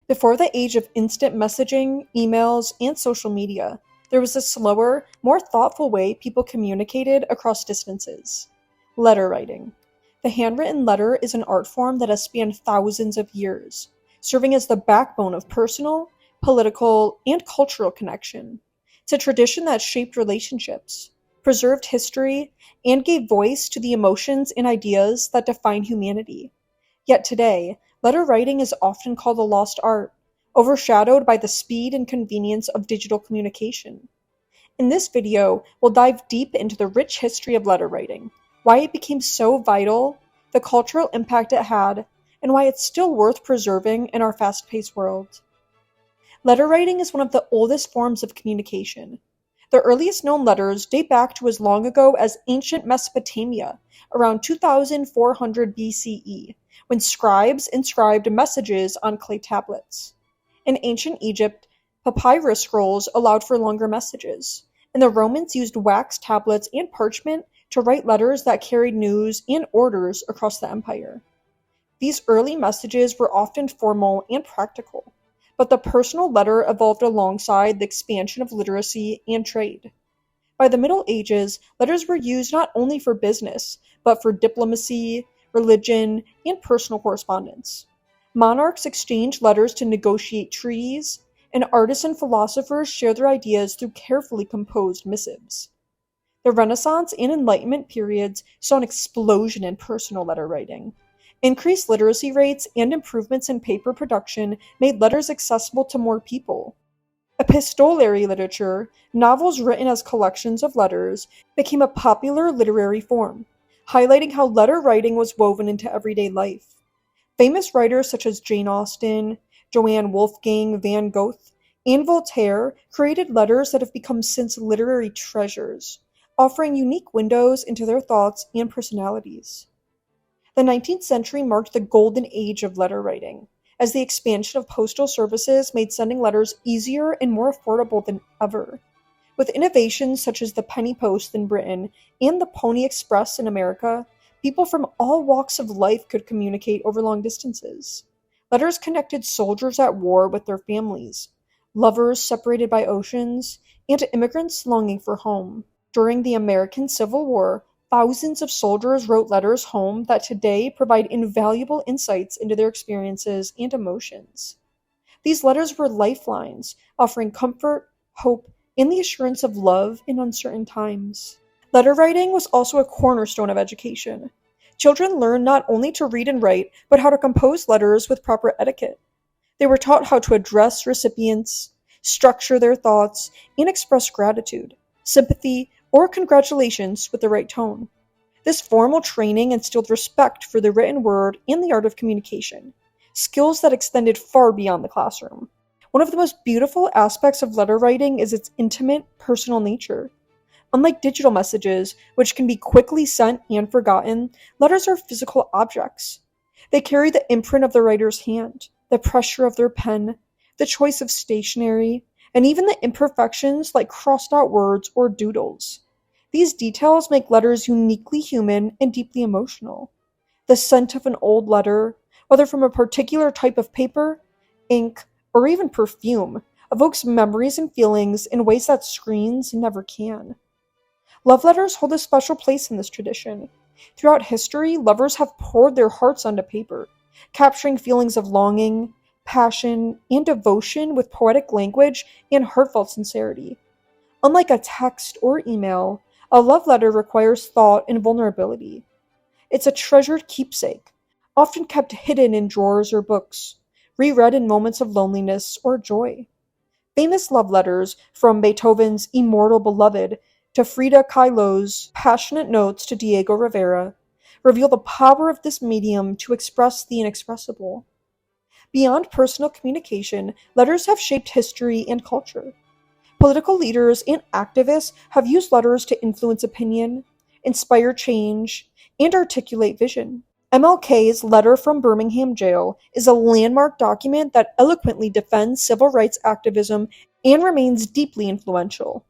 Before the age of instant messaging, emails, and social media, there was a slower, more thoughtful way people communicated across distances: letter writing. The handwritten letter is an art form that has spanned thousands of years, serving as the backbone of personal, political, and cultural connection. It's a tradition that shaped relationships, preserved history, and gave voice to the emotions and ideas that define humanity. Yet today, letter writing is often called a lost art, overshadowed by the speed and convenience of digital communication. In this video, we'll dive deep into the rich history of letter writing, why it became so vital, the cultural impact it had, and why it's still worth preserving in our fast-paced world. Letter writing is one of the oldest forms of communication. The earliest known letters date back to as long ago as ancient Mesopotamia, around 2400 BCE, when scribes inscribed messages on clay tablets. In ancient Egypt, papyrus scrolls allowed for longer messages, and the Romans used wax tablets and parchment to write letters that carried news and orders across the empire. These early messages were often formal and practical, but the personal letter evolved alongside the expansion of literacy and trade. By the Middle Ages, letters were used not only for business, but for diplomacy, religion, and personal correspondence. Monarchs exchanged letters to negotiate treaties, and artists and philosophers shared their ideas through carefully composed missives. The Renaissance and Enlightenment periods saw an explosion in personal letter writing. Increased literacy rates and improvements in paper production made letters accessible to more people. Epistolary literature, novels written as collections of letters, became a popular literary form, highlighting how letter writing was woven into everyday life. Famous writers such as Jane Austen, Johann Wolfgang van Goethe, and Voltaire created letters that have become since literary treasures, offering unique windows into their thoughts and personalities. The 19th century marked the golden age of letter writing, as the expansion of postal services made sending letters easier and more affordable than ever. With innovations such as the penny post in Britain and the Pony Express in America, people from all walks of life could communicate over long distances. Letters connected soldiers at war with their families, lovers separated by oceans, and immigrants longing for home. During the American Civil War, thousands of soldiers wrote letters home that today provide invaluable insights into their experiences and emotions. These letters were lifelines, offering comfort, hope, and the assurance of love in uncertain times. Letter writing was also a cornerstone of education. Children learned not only to read and write, but how to compose letters with proper etiquette. They were taught how to address recipients, structure their thoughts, and express gratitude, sympathy, or congratulations with the right tone. This formal training instilled respect for the written word and the art of communication, skills that extended far beyond the classroom. One of the most beautiful aspects of letter writing is its intimate, personal nature. Unlike digital messages, which can be quickly sent and forgotten, letters are physical objects. They carry the imprint of the writer's hand, the pressure of their pen, the choice of stationery, and even the imperfections like crossed out words or doodles. These details make letters uniquely human and deeply emotional. The scent of an old letter, whether from a particular type of paper, ink, or even perfume, evokes memories and feelings in ways that screens never can. Love letters hold a special place in this tradition. Throughout history, lovers have poured their hearts onto paper, capturing feelings of longing, passion, and devotion with poetic language and heartfelt sincerity. Unlike a text or email, a love letter requires thought and vulnerability. It's a treasured keepsake, often kept hidden in drawers or books, reread in moments of loneliness or joy. Famous love letters, from Beethoven's Immortal Beloved to Frida Kahlo's passionate notes to Diego Rivera, reveal the power of this medium to express the inexpressible. Beyond personal communication, letters have shaped history and culture. Political leaders and activists have used letters to influence opinion, inspire change, and articulate vision. MLK's letter from Birmingham jail is a landmark document that eloquently defends civil rights activism and remains deeply influential.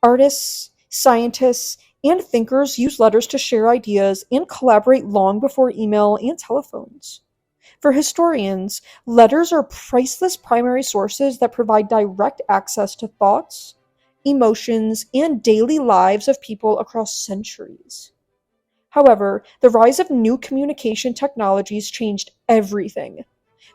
Artists, scientists, and thinkers use letters to share ideas and collaborate long before email and telephones. For historians, letters are priceless primary sources that provide direct access to thoughts, emotions, and daily lives of people across centuries. However, the rise of new communication technologies changed everything.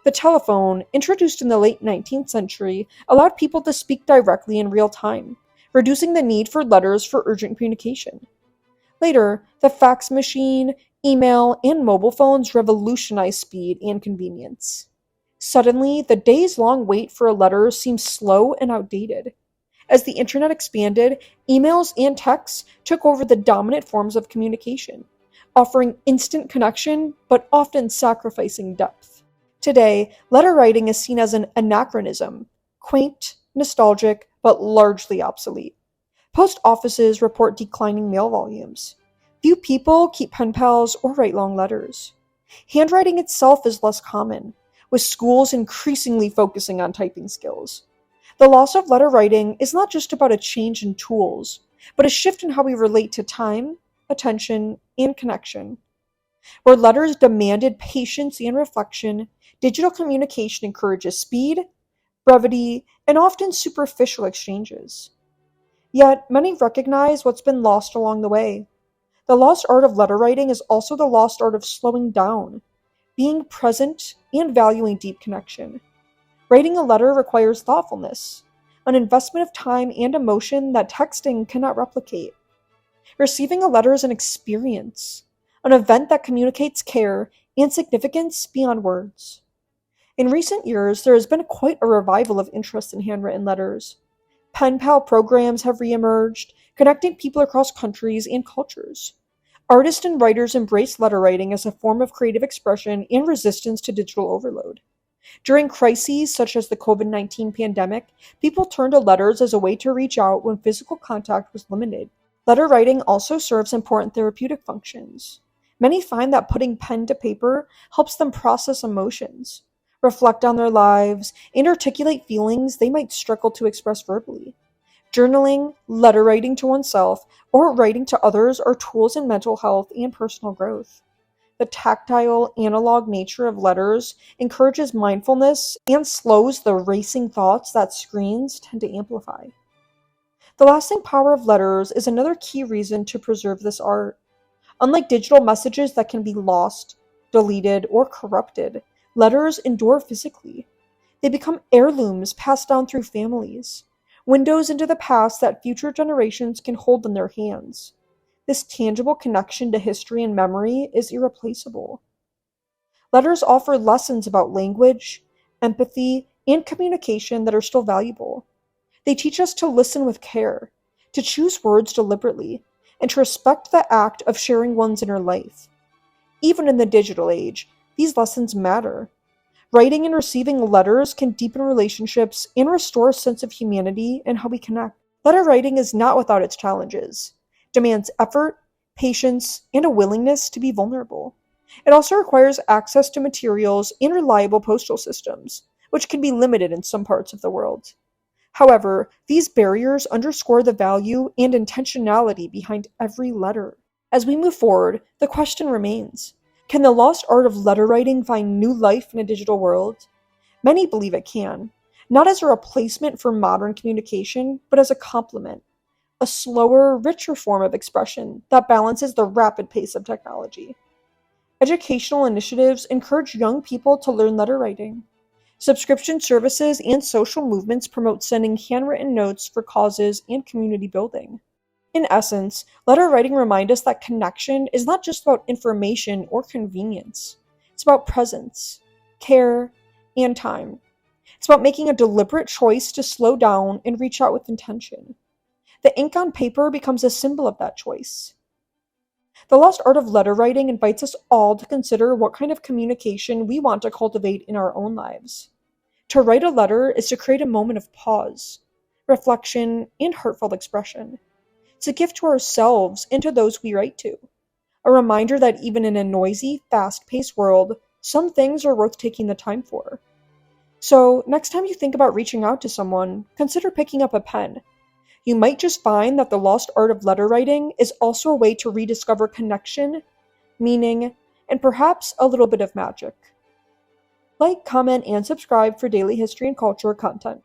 The telephone, introduced in the late 19th century, allowed people to speak directly in real time, reducing the need for letters for urgent communication. Later, the fax machine, email, and mobile phones revolutionized speed and convenience. Suddenly, the days long wait for a letter seems slow and outdated. As the internet expanded, emails and texts took over the dominant forms of communication, offering instant connection but often sacrificing depth. Today, letter writing is seen as an anachronism, quaint, nostalgic, but largely obsolete. Post offices report declining mail volumes. Few people keep pen pals or write long letters. Handwriting itself is less common, with schools increasingly focusing on typing skills. The loss of letter writing is not just about a change in tools, but a shift in how we relate to time, attention, and connection. Where letters demanded patience and reflection, digital communication encourages speed, brevity, and often superficial exchanges. Yet, many recognize what's been lost along the way. The lost art of letter writing is also the lost art of slowing down, being present, and valuing deep connection. Writing a letter requires thoughtfulness, an investment of time and emotion that texting cannot replicate. Receiving a letter is an experience, an event that communicates care and significance beyond words. In recent years, there has been quite a revival of interest in handwritten letters. Pen pal programs have reemerged, connecting people across countries and cultures. Artists and writers embrace letter writing as a form of creative expression and resistance to digital overload. During crises such as the COVID-19 pandemic, people turned to letters as a way to reach out when physical contact was limited. Letter writing also serves important therapeutic functions. Many find that putting pen to paper helps them process emotions, reflect on their lives, and articulate feelings they might struggle to express verbally. Journaling, letter writing to oneself, or writing to others are tools in mental health and personal growth. The tactile, analog nature of letters encourages mindfulness and slows the racing thoughts that screens tend to amplify. The lasting power of letters is another key reason to preserve this art. Unlike digital messages that can be lost, deleted, or corrupted, letters endure physically. They become heirlooms passed down through families, windows into the past that future generations can hold in their hands. This tangible connection to history and memory is irreplaceable. Letters offer lessons about language, empathy, and communication that are still valuable. They teach us to listen with care, to choose words deliberately, and to respect the act of sharing one's inner life. Even in the digital age, these lessons matter. Writing and receiving letters can deepen relationships and restore a sense of humanity in how we connect. Letter writing is not without its challenges. It demands effort, patience, and a willingness to be vulnerable. It also requires access to materials and reliable postal systems, which can be limited in some parts of the world. However, these barriers underscore the value and intentionality behind every letter. As we move forward, the question remains, can the lost art of letter writing find new life in a digital world? Many believe it can, not as a replacement for modern communication, but as a complement, a slower, richer form of expression that balances the rapid pace of technology. Educational initiatives encourage young people to learn letter writing. Subscription services and social movements promote sending handwritten notes for causes and community building. In essence, letter writing reminds us that connection is not just about information or convenience. It's about presence, care, and time. It's about making a deliberate choice to slow down and reach out with intention. The ink on paper becomes a symbol of that choice. The lost art of letter writing invites us all to consider what kind of communication we want to cultivate in our own lives. To write a letter is to create a moment of pause, reflection, and heartfelt expression. It's a gift to ourselves and to those we write to. A reminder that even in a noisy, fast-paced world, some things are worth taking the time for. So, next time you think about reaching out to someone, consider picking up a pen. You might just find that the lost art of letter writing is also a way to rediscover connection, meaning, and perhaps a little bit of magic. Like, comment, and subscribe for daily history and culture content.